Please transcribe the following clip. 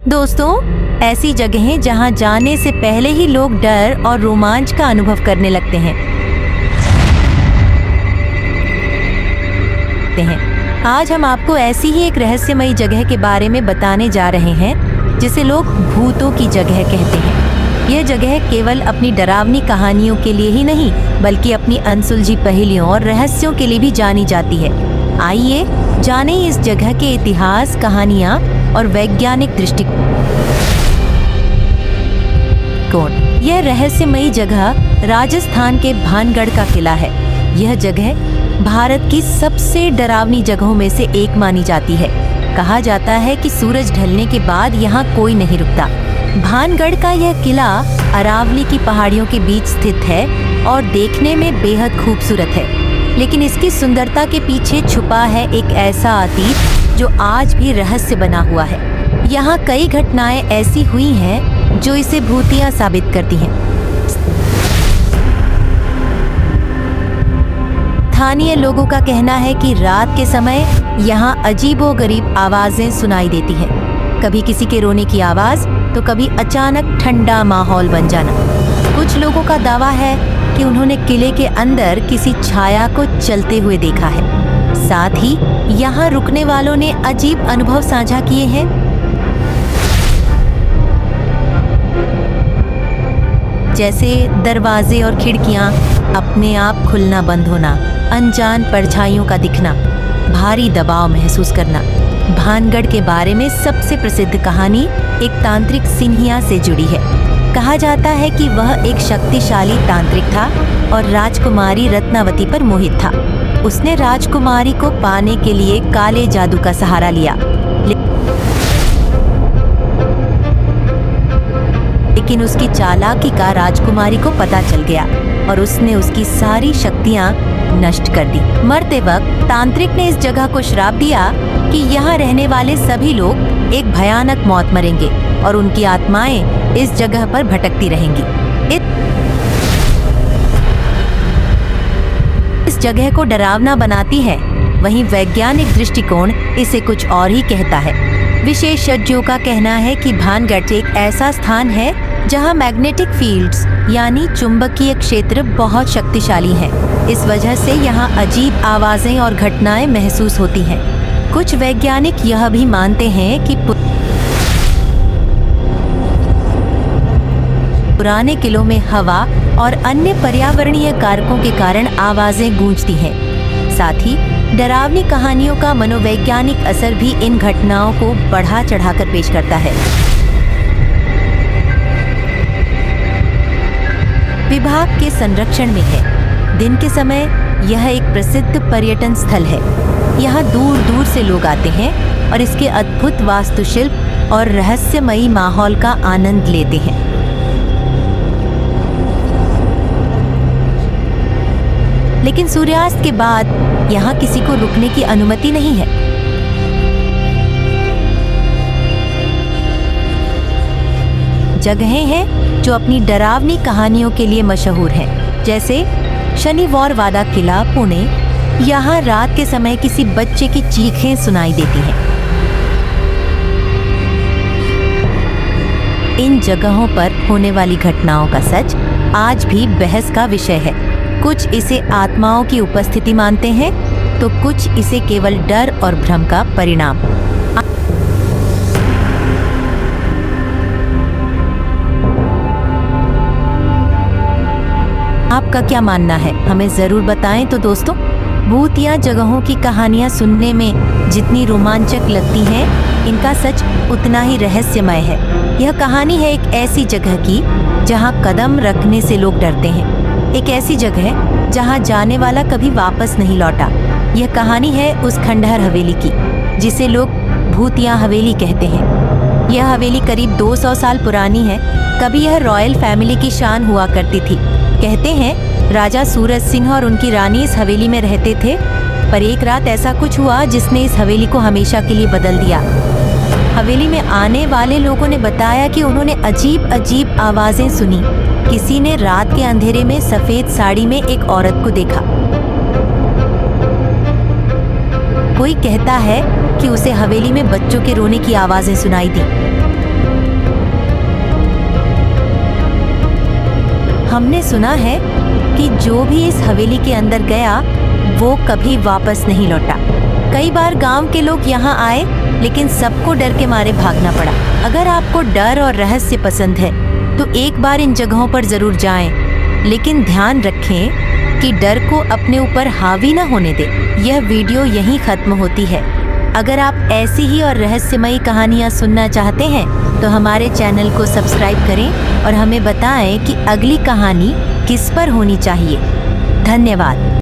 दोस्तों, ऐसी जगहें जहां जाने से पहले ही लोग डर और रोमांच का अनुभव करने लगते हैं। आज हम आपको ऐसी ही एक रहस्यमयी जगह के बारे में बताने जा रहे हैं जिसे लोग भूतों की जगह कहते हैं। यह जगह केवल अपनी डरावनी कहानियों के लिए ही नहीं बल्कि अपनी अनसुलझी पहेलियों और रहस्यों के लिए भी जानी जाती है। आइए जानें इस जगह के इतिहास, कहानियां और वैज्ञानिक दृष्टिकोण। यह रहस्यमयी जगह राजस्थान के भानगढ़ का किला है। यह जगह भारत की सबसे डरावनी जगहों में से एक मानी जाती है। कहा जाता है कि सूरज ढलने के बाद यहाँ कोई नहीं रुकता। भानगढ़ का यह किला अरावली की पहाड़ियों के बीच स्थित है और देखने में बेहद खूबसूरत है, लेकिन इसकी सुंदरता के पीछे छुपा है एक ऐसा अतीत जो आज भी रहस्य बना हुआ है। यहाँ कई घटनाएं ऐसी हुई हैं जो इसे भूतिया साबित करती हैं। स्थानीय लोगों का कहना है कि रात के समय यहाँ अजीबोगरीब आवाजें सुनाई देती हैं। कभी किसी के रोने की आवाज तो कभी अचानक ठंडा माहौल बन जाना। कुछ लोगों का दावा है कि उन्होंने किले के अंदर किसी छाया को चलते हुए देखा है। साथ ही यहाँ रुकने वालों ने अजीब अनुभव साझा किए हैं। जैसे दरवाजे और खिड़कियाँ अपने आप खुलना बंद होना, अनजान परछाइयों का दिखना, भारी दबाव महसूस करना। भानगढ़ के बारे में सबसे प्रसिद्ध कहानी एक तांत्रिक सिन्हिया से जुड़ी है। कहा जाता है कि वह एक शक्तिशाली तांत्रिक था और राजकुमारी रत्नावती पर मोहित था। उसने राजकुमारी को पाने के लिए काले जादू का सहारा लिया, लेकिन उसकी चालाकी का राजकुमारी को पता चल गया और उसने उसकी सारी शक्तियां नष्ट कर दी। मरते वक्त तांत्रिक ने इस जगह को श्राप दिया कि यहाँ रहने वाले सभी लोग एक भयानक मौत मरेंगे और उनकी आत्माएं इस जगह पर भटकती रहेंगी। इस जगह को डरावना बनाती है, वहीं वैज्ञानिक दृष्टिकोण इसे कुछ और ही कहता है। विशेषज्ञों का कहना है कि भानगढ़ एक ऐसा स्थान है जहां मैग्नेटिक फील्ड्स यानी चुंबकीय क्षेत्र बहुत शक्तिशाली हैं। इस वजह से यहां अजीब आवाजें और घटनाएं महसूस होती हैं। कुछ वैज्ञानिक यह भी मानते हैं कि पुराने किलों में हवा और अन्य पर्यावरणीय कारकों के कारण आवाजें गूंजती हैं। साथ ही डरावनी कहानियों का मनोवैज्ञानिक असर भी इन घटनाओं को बढ़ा चढ़ाकर पेश करता है। विभाग के संरक्षण में है। दिन के समय यह एक प्रसिद्ध पर्यटन स्थल है। यहाँ दूर दूर से लोग आते हैं और इसके अद्भुत वास्तुशिल्प और रहस्यमयी माहौल का आनंद लेते हैं। लेकिन सूर्यास्त के बाद यहाँ किसी को रुकने की अनुमति नहीं है। जगहें हैं जो अपनी डरावनी कहानियों के लिए मशहूर हैं, जैसे शनिवार वादा किला, पुणे। यहाँ रात के समय किसी बच्चे की चीखें सुनाई देती हैं। इन जगहों पर होने वाली घटनाओं का सच आज भी बहस का विषय है। कुछ इसे आत्माओं की उपस्थिति मानते हैं तो कुछ इसे केवल डर और भ्रम का परिणाम। आपका क्या मानना है, हमें जरूर बताएं। तो दोस्तों, भूतिया जगहों की कहानियां सुनने में जितनी रोमांचक लगती हैं, इनका सच उतना ही रहस्यमय है। यह कहानी है एक ऐसी जगह की जहां कदम रखने से लोग डरते हैं, एक ऐसी जगह जहां जाने वाला कभी वापस नहीं लौटा। यह कहानी है उस खंडहर हवेली की जिसे लोग भूतिया हवेली कहते हैं। यह हवेली करीब 200 साल पुरानी है। कभी यह रॉयल फैमिली की शान हुआ करती थी। कहते हैं राजा सूरज सिंह और उनकी रानी इस हवेली में रहते थे, पर एक रात ऐसा कुछ हुआ जिसने इस हवेली को हमेशा के लिए बदल दिया। हवेली में आने वाले लोगों ने बताया कि उन्होंने अजीब अजीब आवाजें सुनी। किसी ने रात के अंधेरे में सफेद साड़ी में एक औरत को देखा। कोई कहता है कि उसे हवेली में बच्चों के रोने की आवाजें सुनाई दी। हमने सुना है कि जो भी इस हवेली के अंदर गया वो कभी वापस नहीं लौटा। कई बार गांव के लोग यहाँ आए लेकिन सबको डर के मारे भागना पड़ा। अगर आपको डर और रहस्य पसंद है तो एक बार इन जगहों पर जरूर जाएं, लेकिन ध्यान रखें कि डर को अपने ऊपर हावी न होने दें। यह वीडियो यहीं खत्म होती है। अगर आप ऐसी ही और रहस्यमयी कहानियाँ सुनना चाहते हैं तो हमारे चैनल को सब्सक्राइब करें और हमें बताएं कि अगली कहानी किस पर होनी चाहिए। धन्यवाद।